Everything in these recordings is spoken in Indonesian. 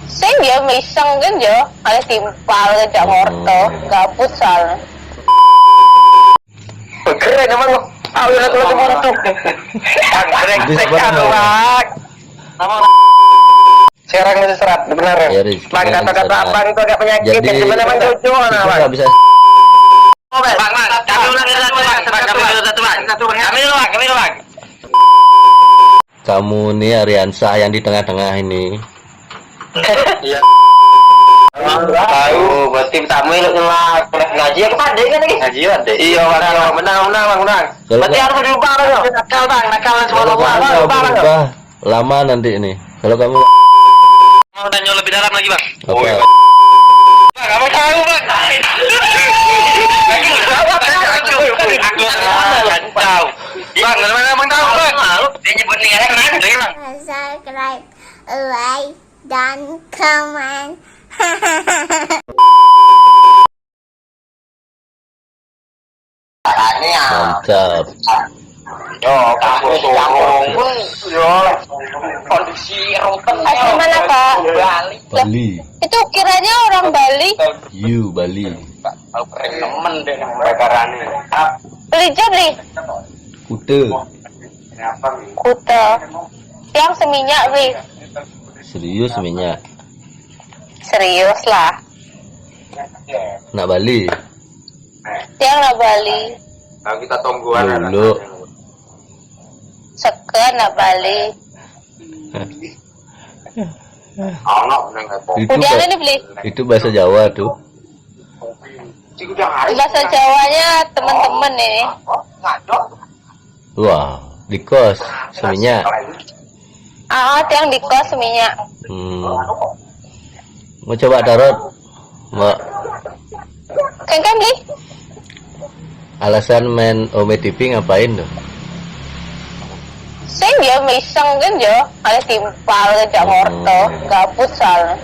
Sing ya miseng kan ya, ada timpal ke Morto, gabut soalnya. Keren emang lo. Ayo lah kalau Morto. Keren Bang. Serang itu serat benar ya. Bang kata-kata abang itu agak penyakit ya teman-teman Jojo mana bang? Enggak bisa. Bang, kami ulang satu bang. Kami ulang. Kamu nih Ariansa yang di tengah-tengah ini. Iya. Tahu, berarti tamu lu ngelak ngaji apa pade kan lagi? Ngaji pade. Iya, menang. Berarti harus berubah bang. Nakal semua berubah. Lama nanti ini. Kalau kamu mau tanya lebih dalam lagi bang. apa? Bang, kamu tahu bang? Tahu. Bang, mana bang tahu bang? Dia nyebut nih ya kan? Bang. Subscribe, like, dan comment. Mantap. Yo, kamu ngomong. Yo, kondisi rumput. Asli mana Pak? Bali. Itu kiranya orang Bali. You Bali. Tahu keren temen deh perkarane. Beli nih. Kute. Kuta. Yang seminyak nih. Serius minyak. Serius lah. Nak Bali. Yang nak Bali. Nah, kita tungguan Dulu. Seken nak Bali. Itu Udah ada nih beli. itu bahasa Jawa tuh. Bahasa Jawanya teman-teman ini. Wah, di kos seminyak. Yang di kos seminyak. Mau coba tarot, Mbak. Kan beli? Alasan main Ome TV ngapain tuh? Sing ya miseng kan ya, ada timpal ke Morto, gabut soalnya.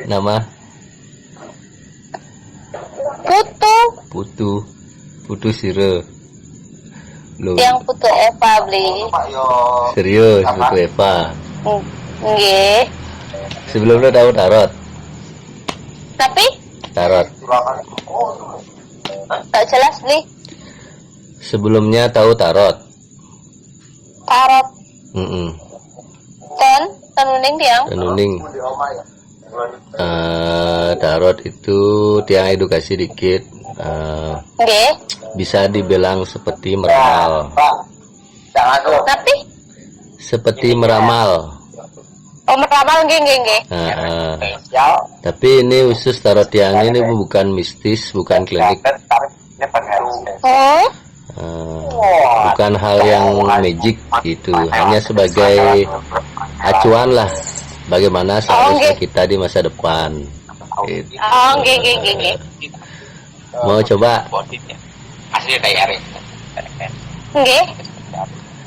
Nama. Putu Sire. Loh. Yang Putu Eva beli. Serius Putu Eva. Nggih. Sebelum lo tahu tarot. Tapi Tarot. tak jelas beli. Sebelumnya tahu tarot. Tarot tenuning tiang. Tenuning. Tarot itu tiang edukasi dikit. Nggih. Bisa dibilang seperti meramal. Tapi Seperti meramal. meramal nggih. Tapi ini khusus tarot tiang ini bukan mistis, bukan klinik. Bukan hal yang magic gitu, hanya sebagai acuan lah bagaimana seharusnya kita di masa depan gitu. Nggih. Mau coba? Asli kayak Nggih.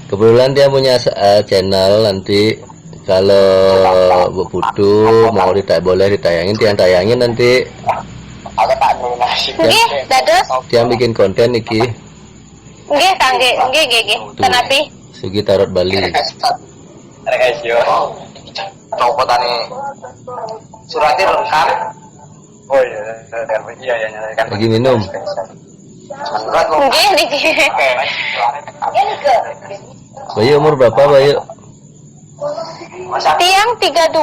Kebetulan dia punya channel, nanti kalau Bu Putu mau boleh ditayangin, tiang tayangin nanti. Nggih, dados. Tiang bikin konten iki. Nggih, nggih. Kenapi? Sugi Tarot Bali. Guys yo. Copotane suratnya lengkap. Oh iya nyalakan. Lagi minum. Surat lo. Nggih. Bayu umur berapa Bayu? Tiang 32.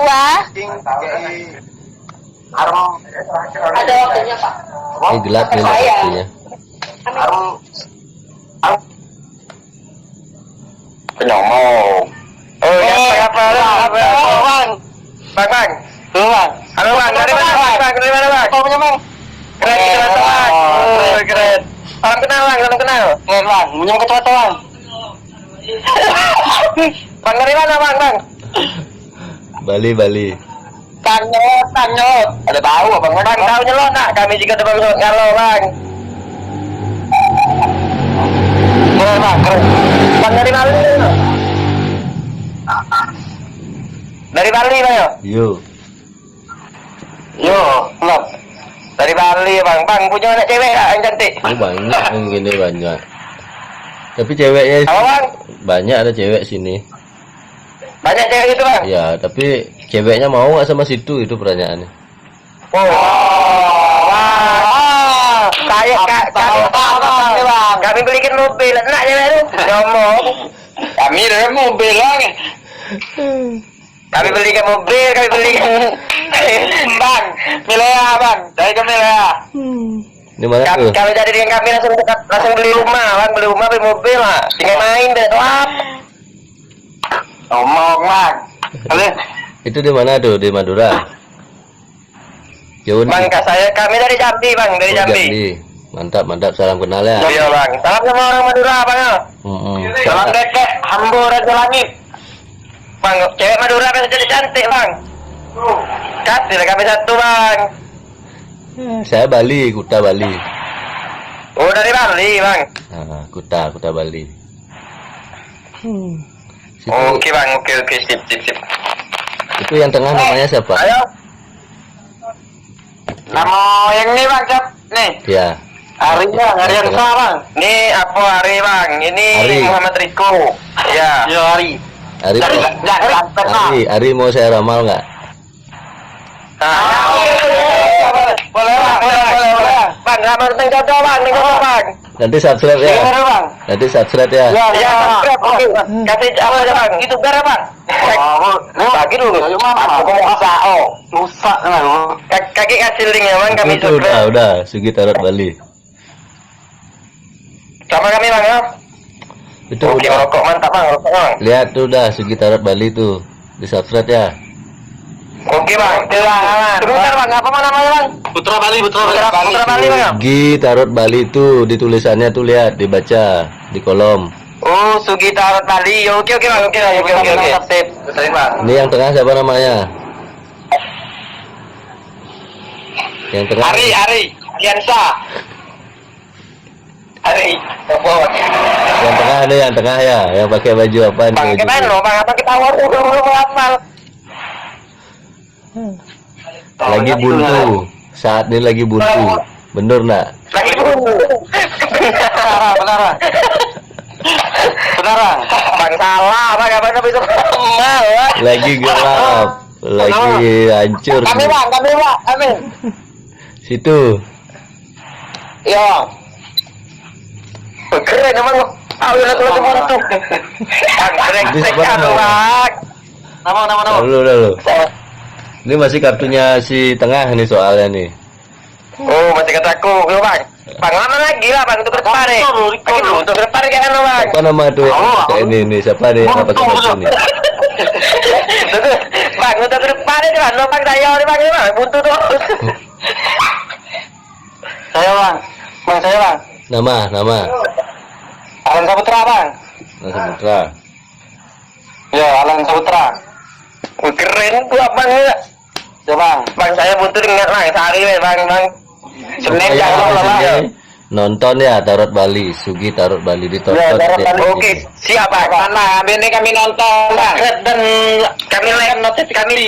Ada waktunya Pak. Ini gelap nih waktunya. Penyomong. Oh ya apa bang? Bang. Halo bang, dari mana bang? Oh penyomong. Keren bang. Oh keren. Salam kenal bang, salam kenal. Keren bang, penyomong ketua bang. Bang dari mana bang? Bali. Tanyot. Ada tahu abang? Bang tahu nyelot nak? Kami juga ada bang kalau bang. Keren bang, keren. Bang dari mana? Dari Bali bang yo. Yo, belum. Dari Bali bang, punya anak cewek gak yang cantik? Oh, banyak yang gini banyak. Tapi ceweknya Apa bang? banyak, ada cewek sini. banyak cewek gitu bang. Ya, tapi ceweknya mau nggak sama situ itu pertanyaannya. Wah, kami belikan mobil, enak ya itu, ngomong. Kami ada mobil bang. Kami belikan mobil, kami belikan bang, Milea bang, dari ke Milea. Di mana tuh? Kami jadi dengan kami langsung beli rumah bang, beli mobil lah, tinggal main deh, lap. Ngomong bang, Itu di mana tuh? Di Madura. Jauh nih. bang kami dari Jambi bang, dari Oh, Jambi. Mantap, mantap. Salam kenal ya. Iya bang, salam sama orang Madura bang. Salam dekek, Hambo Raja Langit. Bang, cewek Madura bisa jadi cantik bang. Kasih kami satu bang. Saya Bali, Kuta Bali. Oh dari Bali bang. Nah, Kuta Bali. Situ, Oke bang, oke sip. itu yang tengah namanya siapa? Ayo. Nama yang ini bang, Cap. Nih. Ya. Ari bang, Ari yang sah bang. Nih aku Ari bang, ini Ari. Muhammad Riko. Ya. Yo Ari. Ari, Ari mau saya ramal nggak? Boleh bang. Bang, ramal tentang jodoh bang, bang. Nanti subscribe ya. Bang. Nanti subscribe ya. Ya, subscribe. Oke. Kasih apa aja bang? Itu berapa bang? Bagi dulu. Aku mau Musa kaki kasih link ya bang, kami Itu udah. Sugi Tarot Bali. Sama kami bang ya. Itu Oke, udah. rokok mantap bang, rokok bang. Lihat tuh udah Sugi Tarot Bali tuh. Di subscribe ya. Oke bang, sebentar bang, apa namanya bang? Putra Bali bang ya? Sugi Tarot Bali tuh di tulisannya tuh lihat, dibaca di kolom. Oh, Sugi Tarot Bali. Oke bang, oke. Sip bang. Ini yang tengah siapa namanya? Yang tengah. Ariansa. Ari. Yang tengah ya, yang pakai baju apa nih? Bang, gimana lo bang? Apa kita belum hafal? Lagi buntu. Saat ini lagi buntu. Bener nggak? Lagi buntu. Benar. Bang salah, bang apa bisa mal? Lagi gelap. Lagi hancur. Kami bang. Situ. Iya. Keren emang lo. Ayo lagi buntu. Bang, brengsek bang. Nama. Lalu. Ini masih kartunya si tengah nih soalnya nih. Oh, masih kataku, yo bang. Bang lama lagi lah bang untuk ke depan nih. Lagi dulu untuk ke depan kan lo bang. Apa nama tuh yang pakai ini siapa nih yang pakai baju ini? Bang untuk ke depan nih bang, lo bang saya nih bang, buntu tuh. Saya bang, Nama. Alan Saputra bang. Nah, Saputra. Ya Alan Saputra. Keren gua bang ya. Ya bang, saya buntu ingat bang, sehari bang. Senin Pokoknya jangan di bang. sini nonton ya Tarot Bali, Sugi Tarot Bali ditonton. Ya, oke, siap bang. Mana ini kami nonton bang. Dan kami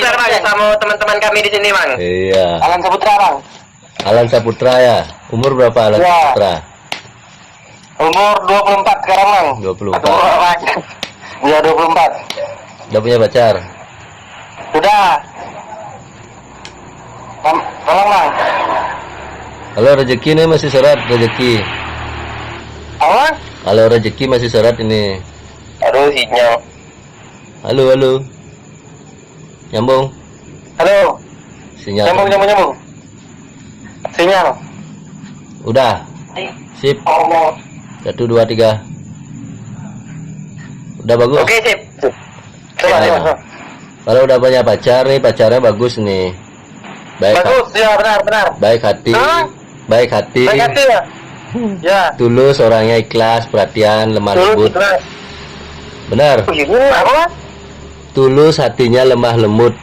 share bang sama teman-teman kami di sini bang. Iya. Alan Saputra bang. Alan Saputra ya. Umur berapa Alan Ya. Saputra? Umur 24 sekarang bang. 24. Ya 24. Udah punya pacar? Sudah. Tolong bang. Kalau rezeki nih masih seret rezeki. Apa? Kalau rezeki masih seret ini. Aduh sinyal. Halo. Nyambung. Halo. Sinyal. Nyambung. Sinyal. Udah. Sip. Allah. 1 2 3. Udah bagus. Oke sip. Nah, kalau udah punya pacar nih, pacarnya bagus nih. Bagus ya benar. Baik hati. Hah? Baik hati. Baik hati ya. Ya. Tulus, orangnya ikhlas, perhatian, lemah lembut. Terus. Benar. Apa? Tulus, hatinya lemah lembut.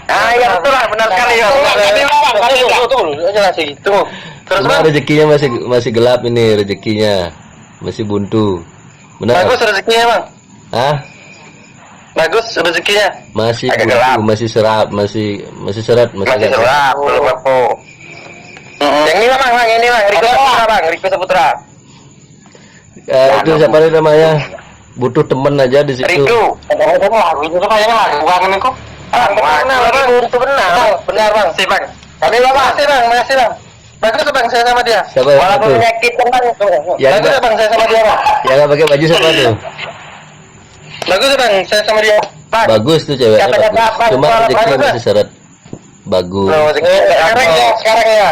Ah ya betul lah, benar sekali ya. Betul. Jelas gitu. Terus Cuma bang. rezekinya masih gelap ini rezekinya. Masih buntu. Benar. Bagus rezekinya bang. Hah? Bagus rezekinya. Masih Agak buntu, gelap. masih seret, masih seret, Masih gelap. gelap, belum apa. Yang ini bang, Riko Saputra bang, Riko Saputra. Itu siapa nih namanya? butuh temen aja di situ. Riku, kadang-kadang lagu itu kayaknya lagu kangen kok. Benar bang, sih bang. Kami makasih bang. Bagus bang, saya sama dia. Siapa yang Walaupun satu? penyakit teman, Yang bagus bang, saya sama dia bang. Yang nggak pakai baju siapa tuh? Bagus bang, saya sama dia. Bang. Bagus tuh ceweknya Kata-kata bagus. Bang, Cuma soal rezekinya bagus, masih seret. Bagus. Sekarang ya.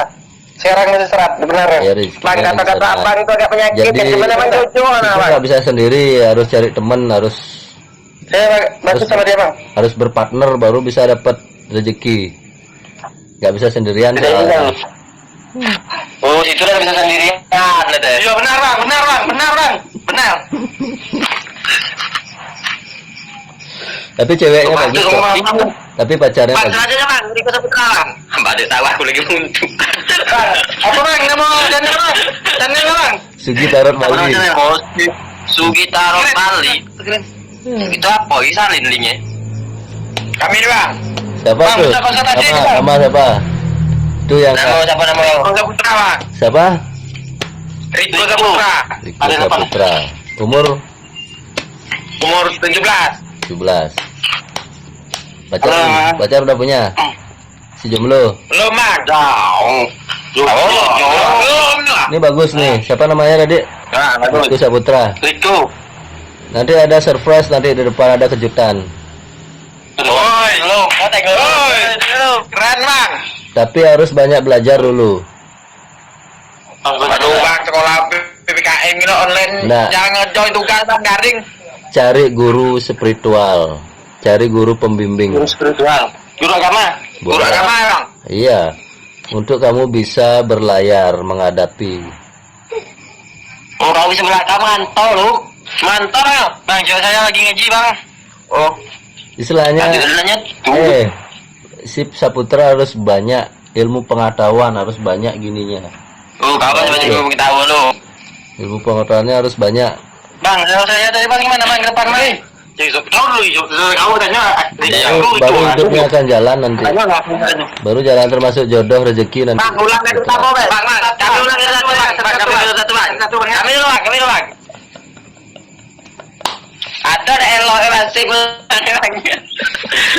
Sekarang masih serat, benar ya. Ya, rezekinya Bang, masih kata-kata serat. abang itu agak penyakit. Jadi Gimana bang cucu kita mana bang? nggak bisa sendiri, harus cari teman, harus Bagus sama dia bang. harus berpartner baru bisa dapat rezeki. Nggak bisa sendirian. soalnya. Oh, itu udah bisa sendirian. Iya benar bang. Benar. Tapi ceweknya bagus kok. Tapi pacarnya bagus. aja bang, ikut Saputra bang. Mbak Dek tahu aku lagi muncul. Apa bang, nama channel bang? Channel bang? Sugi Tarot Bali. Sugi Tarot Bali. Itu apa? Isalin linknya. Kami bang. Siapa Bang, tuh? siapa tadi, Nama, Bang? nama siapa? Itu yang Siapa nama? Saputra bang. siapa? Riko Saputra. Riko Saputra. Umur Umur 17. 17. Pacar, Halo. pacar udah punya? Si jomblo. Belum ada. Belum lah. Ini bagus nih. Siapa namanya tadi? Nah, Riko Saputra. Riko. Nanti ada surprise, nanti di depan ada kejutan. Oi, belum. Keren bang. Tapi harus banyak belajar dulu. Aduh bang, sekolah PPKM ini online. Nah. Jangan join tugas bang garing. Cari guru spiritual, cari guru pembimbing. Spiritual. Guru agama. Guru Boleh. agama ya bang. Iya, untuk kamu bisa berlayar menghadapi. Oh, kau bisa belakang mantau lu. Mantap ya. Bang, cewek saya lagi ngaji bang. Oh. Istilahnya, Adanya si Saputra harus banyak ilmu pengetahuan, harus banyak gininya. Oh, kawan coba juga kita tahu lu. Ilmu pengetahuannya harus banyak. Bang, saya dari bang gimana bang ke depan bang? Jadi kau dulu, kau tanya. Baru hidupnya akan jalan nanti. Baru jalan termasuk jodoh rezeki nanti. Bang, ulang dari pertama bang. Kami ulang dari satu bang. Kami dulu bang. Ada elo masih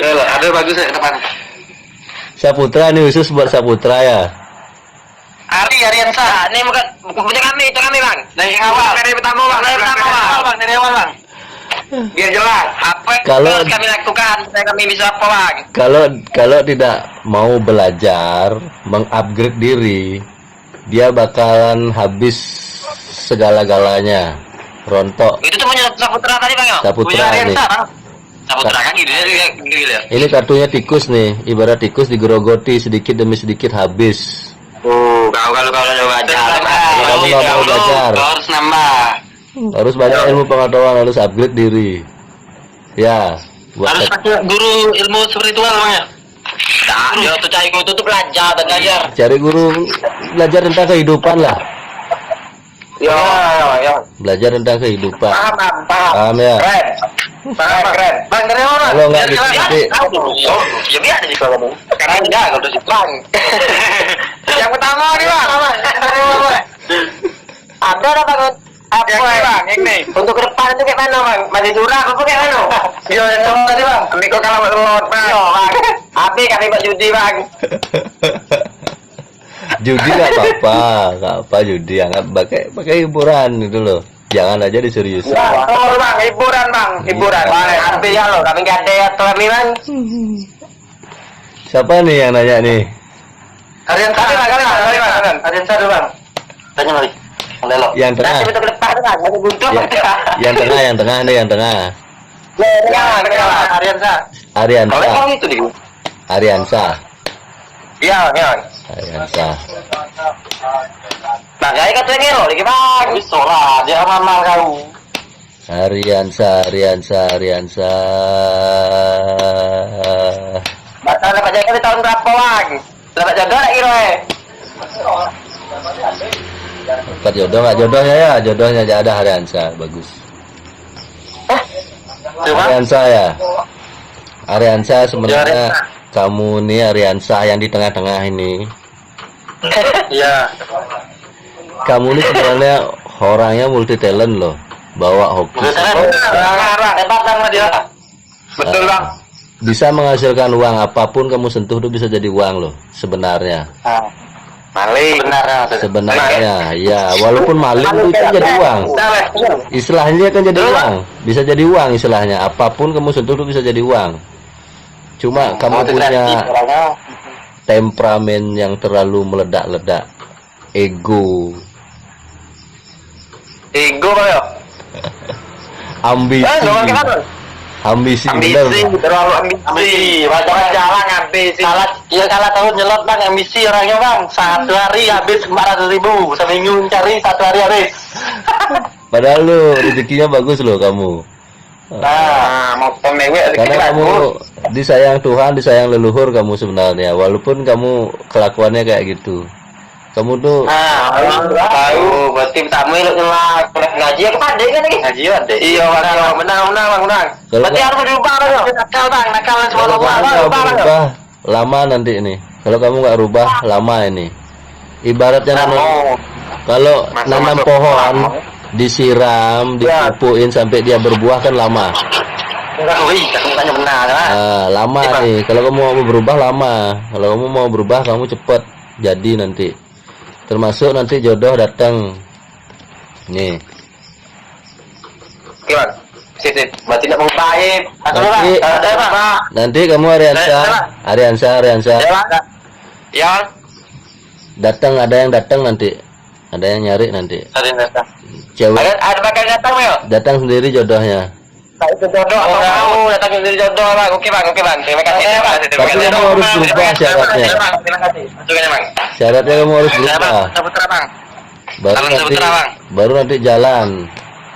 ada bagus ya ke depan. Saputra ini khusus buat Saputra ya. Ariansa, ini bukan punya kami, itu kami bang. Dari awal, dari pertama bang, dari awal bang. Biar jelas, apa Kalau- yang kami lakukan, supaya kami bisa apa bang? Kalau tidak mau belajar, mengupgrade diri, dia bakalan habis segala-galanya. Rontok. Itu tuh punya Saputra tadi bang ya? Saputra Punya Ariansa nih. bang. Saputra kan gitu ya. Ini kartunya tikus nih, ibarat tikus digerogoti sedikit demi sedikit habis. Oh, kalau belajar, Kamu nggak mau belajar. kau harus nambah. Harus banyak ilmu pengetahuan, harus upgrade diri. Ya, buat Harus pakai guru ilmu spiritual bang ya? Nah, ya tuh cari guru tuh belajar. cari guru belajar tentang kehidupan lah. Ya. Belajar tentang kehidupan. Paham. Paham ya? Keren. Bang, dari mana? Kalau nggak di sini, Ya biar di sekolah. Sekarang enggak, kalau di bang. Yang pertama nih bang. Ada bang. Apa bang? Ini. Untuk ke depan itu kayak mana bang? Masih curang apa kayak mana? Iya, yang tadi bang. Kami kok kalau telur bang. Iya bang. Abi kami buat judi bang. judi nggak apa-apa judi, anggap pakai hiburan gitu loh. Jangan aja diseriusin. Oh bang, hiburan bang. Abi ya lo, kami nggak ada ya kami bang. Siapa nih yang nanya nih? Arian tadi bang, Arian tadi bang. Tanya lagi. Yang tengah. Nanti ke depan bang, masih buntu. Yang tengah nih, yang tengah. Ya, Ariansa. Ariansa. Kalau itu nih. Ariansa. Iya. Ariansa. Nah, kayak katanya lo, lagi bang. Bisa lah, dia amal kau. Ariansa. Bakal dapat jaga di tahun berapa bang? Dapat jodoh lagi roe. Dapat jodoh nggak? Jodohnya aja ada Ariansa, bagus. Ariansa ya. Ariansa sebenarnya kamu nih Ariansa yang di tengah-tengah ini. Iya. Kamu ini sebenarnya orangnya multi talent loh. bawa hoki. Hebat sama dia. Betul bang. Bisa menghasilkan uang, apapun kamu sentuh itu bisa jadi uang loh sebenarnya. Maling Sebenarnya ya, walaupun maling itu kan jadi uang. Istilahnya kan jadi uang, bisa jadi uang istilahnya. Apapun kamu sentuh itu bisa jadi uang. Cuma kamu punya temperamen yang terlalu meledak-ledak, ego bang ya. ambisi, bener. Terlalu ambisi. Macam jalan ambisi. Kalah tahun nyelot bang, ambisi orangnya bang. 1 hari habis 400.000, seminggu cari 1 hari habis. Padahal lu rezekinya bagus loh kamu. Nah, mau pemewek Karena kamu disayang Tuhan, disayang leluhur kamu sebenarnya. Walaupun kamu kelakuannya kayak gitu. Kamu tuh tahu berarti tamu lu ngaji ke pade kan lagi ngaji pade iya menang berarti harus berubah bang nakal semua berubah lama nanti ini. Kalau kamu nggak rubah lama ini. Ibaratnya kalau nanam pohon disiram, dipupuin sampai dia berbuah kan lama. Lama nih. Kalau kamu mau berubah lama. Kalau kamu mau berubah kamu cepet jadi nanti. Termasuk nanti jodoh datang. Nih. Gimana? Sip. Berarti tidak mau baik. Nanti kamu Ariansa. Ya. Datang, ada yang datang nanti. Ada yang nyari nanti. Cewek. Ada bakal datang Mel? Datang sendiri jodohnya. Itu jodoh atau kamu datang sendiri jodoh bang? Oke bang. Terima kasih bang. Tapi kamu harus berubah syaratnya. Terima kasih. Masukin bang. Syaratnya kamu harus berubah. Saputra bang. Baru nanti jalan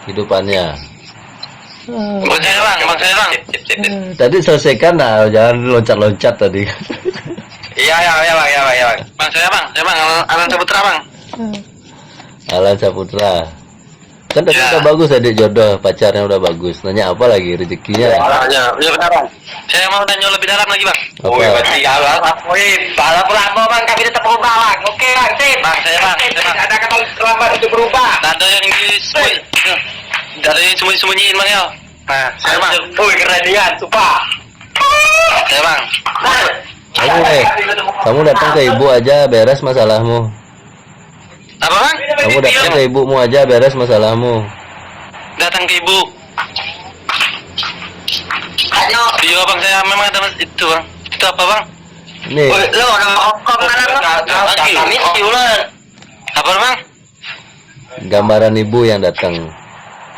hidupannya. Bang saya bang. Sip. Tadi selesaikan nah, jangan loncat-loncat tadi. Iya bang. Bang saya bang. Alan Saputra bang. Alan Saputra. Kan tadi udah bagus tadi jodoh, pacarnya udah bagus. Nanya apa lagi rezekinya? Ya benar bang. Saya mau tanya lebih dalam lagi bang. Apa? Berarti kalau berapa bang kami tetap berubah bang. Oke bang, sip. Bang saya bang. Ada kata terlambat untuk berubah. Ada yang sembunyiin bang ya. Nah, saya bang. Keren dia, sumpah. Saya bang. Kamu datang ke ibu aja beres masalahmu. Apa bang? Kamu datang ke ibumu aja beres masalahmu. Datang ke ibu. Iya bang, saya memang ada itu bang. Itu apa bang? Nih. Lo ada okok mana bang? Kami siulan. Apa bang? Gambaran ibu yang datang.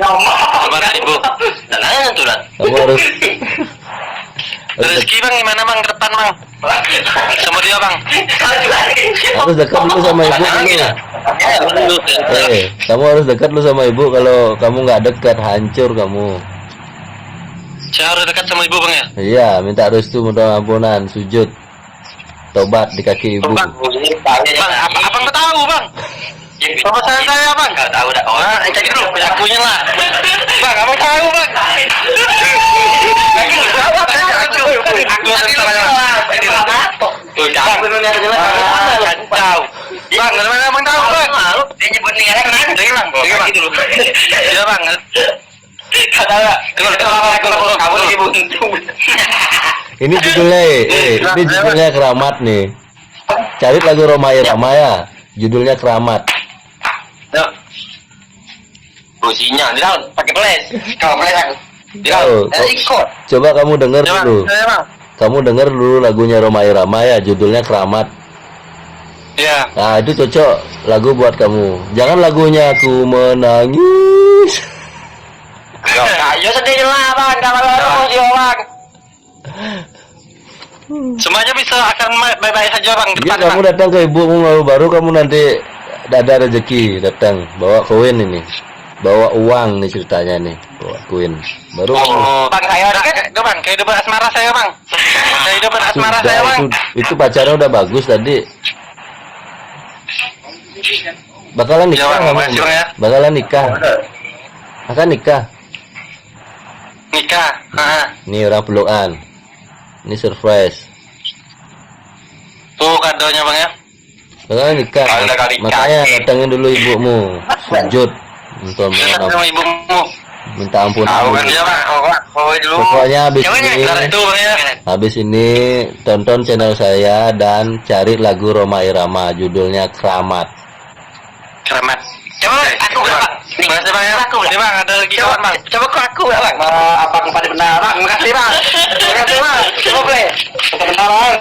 Gambaran ibu. Nah, tuh lah. Kamu harus Rezeki bang gimana bang ke depan bang? Sama dia bang. harus dekat dulu sama ibu dulu. Kamu harus dekat dulu sama ibu. Kalau kamu nggak dekat hancur kamu. Saya harus dekat sama ibu bang ya? Iya, minta restu, minta ampunan, sujud, tobat di kaki ibu. Bang, abang tahu bang? Apa saya bang? Gak tahu dah. Oh, jadi dulu akunya lah. Bang, abang tahu bang? Aku salah. Kacau. Bang, mana abang tahu bang? Dia nyebut nih kan? Jadi bang, dulu. Iya bang. Kamu lagi buntu. Ini judulnya Keramat nih. Cari lagu Romai Ramaya, judulnya Keramat. Businya, di daun pakai flash. Kalau flash aku. Ikut. Coba kamu denger dulu. Kamu denger dulu lagunya Romai Ramaya, judulnya Keramat. Iya. Nah, itu cocok lagu buat kamu. Jangan lagunya Aku Menangis. Ayo sedih lah bang, kalau ada bang. Semuanya bisa akan baik-baik saja bang. Iya, kamu datang ke ibumu baru kamu nanti ada rezeki datang bawa koin ini, bawa uang nih ceritanya nih, bawa koin baru. Bang saya ada bang, kehidupan asmara saya bang. Kehidupan asmara saya bang. Itu pacarnya udah bagus tadi. Bakalan nikah kamu? Bakalan nikah. Akan nikah. Nikah. Ini orang pelukan. Ini surprise. Tuh kadonya bang ya. Bakalan nikah. Makanya datangin dulu ibumu. Sujud Untuk Minta sama ibumu. minta ampun. Tahu kan dia Bang. Oh, dulu. Pokoknya Habis ini tonton channel saya dan cari lagu Rhoma Irama, judulnya Keramat. Keramat. Coba aku Bang. Makasih Bang ya. Nih Bang, ada lagi kawan Bang. Coba kok aku ya Bang. Abang pada benar Bang. Makasih Bang. Makasih Bang. Coba play. Benar Bang.